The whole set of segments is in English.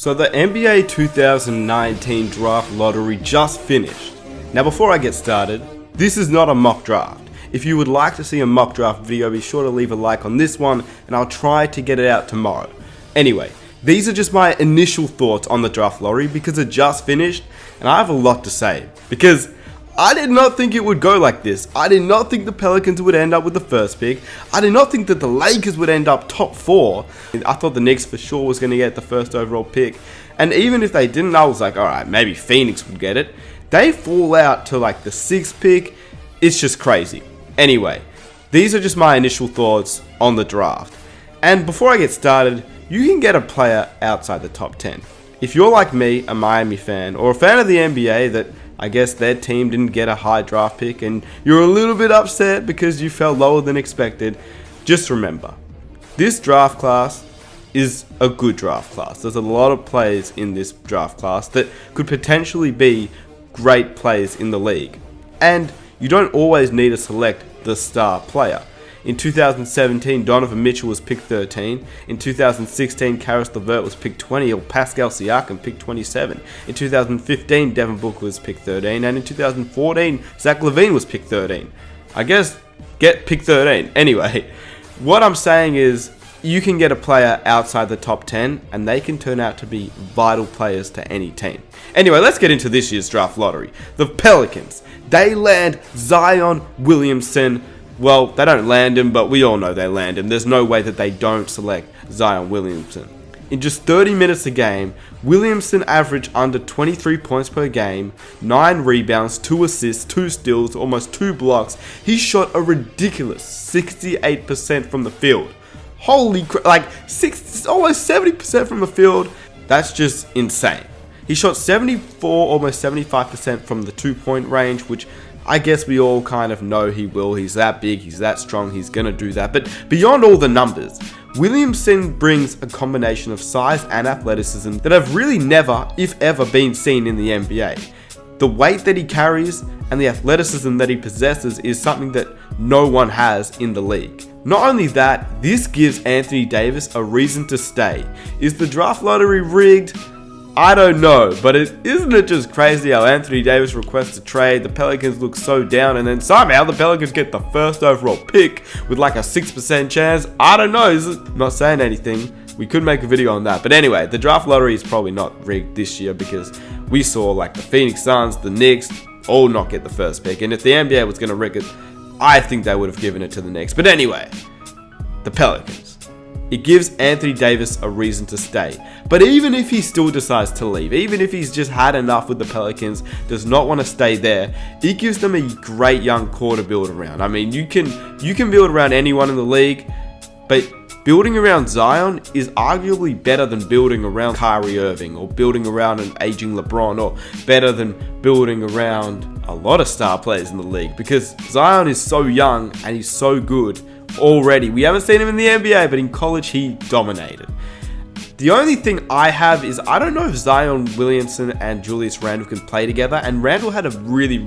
So the NBA 2019 draft lottery just finished. Now before I get started, this is not a mock draft. If you would like to see a mock draft video, be sure to leave a like on this one and I'll try to get it out tomorrow. Anyway, these are just my initial thoughts on the draft lottery because it just finished and I have a lot to say. Because I did not think it would go like this. I did not think the Pelicans would end up with the first pick. I did not think that the Lakers would end up top 4. I thought the Knicks for sure was going to get the first overall pick. And even if they didn't, I was like, alright, maybe Phoenix would get it. They fall out to like the 6th pick. It's just crazy. Anyway, these are just my initial thoughts on the draft. And before I get started, you can get a player outside the top 10. If you're like me, a Miami fan, or a fan of the NBA that I guess their team didn't get a high draft pick and you're a little bit upset because you fell lower than expected, just remember, this draft class is a good draft class. There's a lot of players in this draft class that could potentially be great players in the league. And you don't always need to select the star player. In 2017, Donovan Mitchell was picked 13. In 2016, Caris LeVert was picked 20, or Pascal Siakam picked 27. In 2015, Devin Booker was picked 13. And in 2014, Zach LaVine was picked 13. I guess, get picked 13. Anyway, what I'm saying is, you can get a player outside the top 10, and they can turn out to be vital players to any team. Anyway, let's get into this year's draft lottery. The Pelicans, they land Zion Williamson. Well, they don't land him, but we all know they land him. There's no way that they don't select Zion Williamson. In just 30 minutes a game, Williamson averaged under 23 points per game, 9 rebounds, 2 assists, 2 steals, almost 2 blocks. He shot a ridiculous 68% from the field. Holy crap, almost 70% from the field. That's just insane. He shot 74, almost 75% from the 2-point range, which I guess we all kind of know he will. He's that big, he's that strong, he's going to do that. But beyond all the numbers, Williamson brings a combination of size and athleticism that have really never, if ever, been seen in the NBA. The weight that he carries and the athleticism that he possesses is something that no one has in the league. Not only that, this gives Anthony Davis a reason to stay. Is the draft lottery rigged? I don't know, but isn't it just crazy how Anthony Davis requests a trade, the Pelicans look so down, and then somehow the Pelicans get the first overall pick with like a 6% chance? I don't know, not saying anything. We could make a video on that. But anyway, the draft lottery is probably not rigged this year because we saw like the Phoenix Suns, the Knicks, all not get the first pick. And if the NBA was going to rig it, I think they would have given it to the Knicks. But anyway, the Pelicans. It gives Anthony Davis a reason to stay. But even if he still decides to leave, even if he's just had enough with the Pelicans, does not want to stay there, it gives them a great young core to build around. I mean, you can build around anyone in the league, but building around Zion is arguably better than building around Kyrie Irving or building around an aging LeBron or better than building around a lot of star players in the league because Zion is so young and he's so good already. We haven't seen him in the NBA, but in college he dominated. The only thing I have is I don't know if Zion Williamson and Julius Randle can play together, and Randle had a really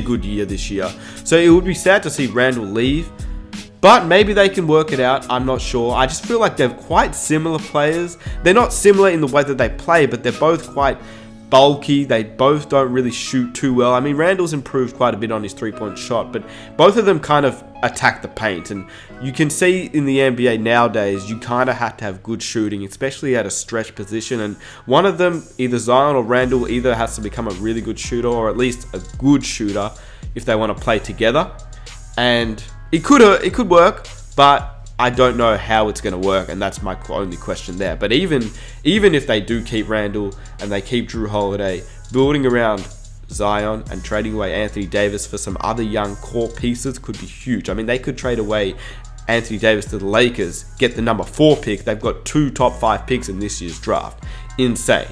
good year this year. So it would be sad to see Randle leave, but maybe they can work it out. I'm not sure. I just feel like they're quite similar players. They're not similar in the way that they play, but they're both quite bulky. They both don't really shoot too well. I mean, Randall's improved quite a bit on his 3-point shot, but both of them kind of attack the paint. And you can see in the NBA nowadays, you kind of have to have good shooting, especially at a stretch position. And one of them, either Zion or Randle, either has to become a really good shooter or at least a good shooter if they want to play together. And it could work, but I don't know how it's going to work, and that's my only question there. But even if they do keep Randle and they keep Drew Holiday, building around Zion and trading away Anthony Davis for some other young core pieces could be huge. I mean, they could trade away Anthony Davis to the Lakers, get the number 4 pick. They've got 2 top 5 picks in this year's draft. Insane.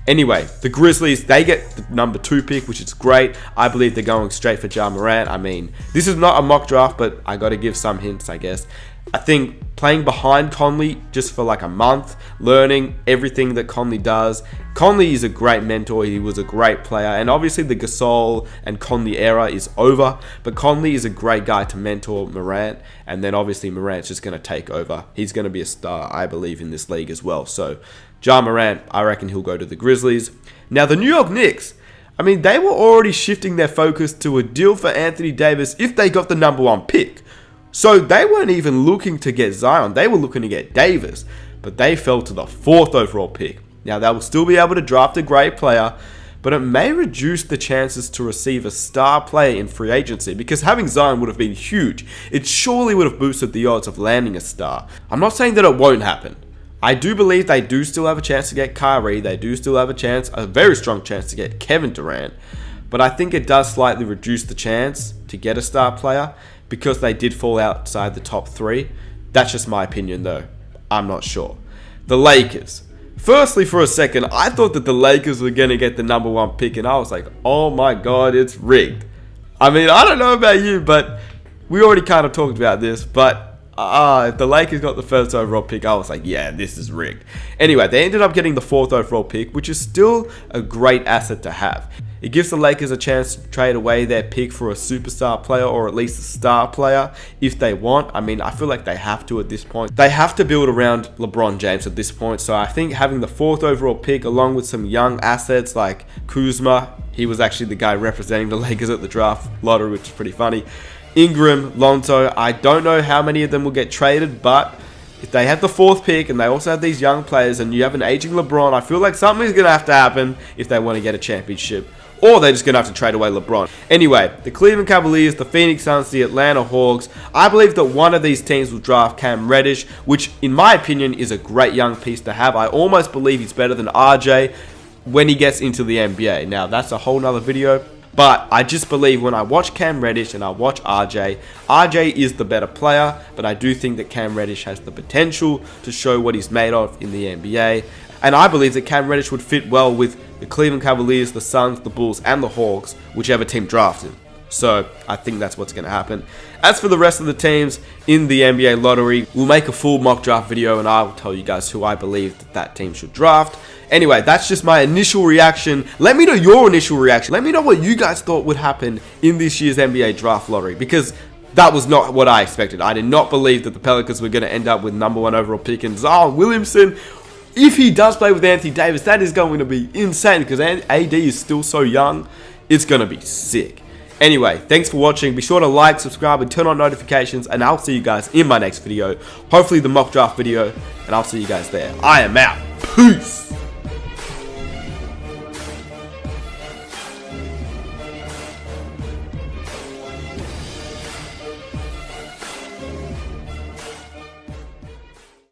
Anyway, the Grizzlies, they get the number 2 pick, which is great. I believe they're going straight for Ja Morant. I mean, this is not a mock draft, but I got to give some hints, I guess. I think playing behind Conley just for like a month, learning everything that Conley does. Conley is a great mentor. He was a great player. And obviously the Gasol and Conley era is over. But Conley is a great guy to mentor Morant. And then obviously Morant's just going to take over. He's going to be a star, I believe, in this league as well. So Ja Morant, I reckon he'll go to the Grizzlies. Now the New York Knicks, I mean, they were already shifting their focus to a deal for Anthony Davis if they got the #1 pick. So they weren't even looking to get Zion. They were looking to get Davis. But they fell to the 4th overall pick. Now, they will still be able to draft a great player, but it may reduce the chances to receive a star player in free agency, because having Zion would have been huge. It surely would have boosted the odds of landing a star. I'm not saying that it won't happen. I do believe they do still have a chance to get Kyrie. They do still have a very strong chance to get Kevin Durant. But I think it does slightly reduce the chance to get a star player, because they did fall outside the top 3. That's just my opinion though. I'm not sure. The Lakers. Firstly, for a second, I thought that the Lakers were going to get the #1 pick, and I was like, oh my god, it's rigged. I mean, I don't know about you, but we already kind of talked about this, but if the Lakers got the 1st overall pick, I was like, yeah, this is rigged. Anyway, they ended up getting the 4th overall pick, which is still a great asset to have. It gives the Lakers a chance to trade away their pick for a superstar player, or at least a star player if they want. I mean, I feel like they have to at this point. They have to build around LeBron James at this point. So I think having the 4th overall pick along with some young assets like Kuzma, he was actually the guy representing the Lakers at the draft lottery, which is pretty funny. Ingram, Lonzo, I don't know how many of them will get traded, but if they have the 4th pick and they also have these young players and you have an aging LeBron, I feel like something's going to have to happen if they want to get a championship. Or they're just going to have to trade away LeBron. Anyway, the Cleveland Cavaliers, the Phoenix Suns, the Atlanta Hawks. I believe that one of these teams will draft Cam Reddish, which in my opinion is a great young piece to have. I almost believe he's better than RJ when he gets into the NBA. Now, that's a whole nother video. But I just believe when I watch Cam Reddish and I watch RJ is the better player. But I do think that Cam Reddish has the potential to show what he's made of in the NBA. And I believe that Cam Reddish would fit well with the Cleveland Cavaliers, the Suns, the Bulls, and the Hawks, whichever team drafted. So I think that's what's going to happen. As for the rest of the teams in the NBA lottery, we'll make a full mock draft video and I'll tell you guys who I believe that team should draft. Anyway, that's just my initial reaction. Let me know your initial reaction. Let me know what you guys thought would happen in this year's NBA draft lottery, because that was not what I expected. I did not believe that the Pelicans were going to end up with #1 overall pick and Zion Williamson. If he does play with Anthony Davis, that is going to be insane, because AD is still so young. It's going to be sick. Anyway, thanks for watching. Be sure to like, subscribe, and turn on notifications, and I'll see you guys in my next video. Hopefully the mock draft video, and I'll see you guys there. I am out. Peace.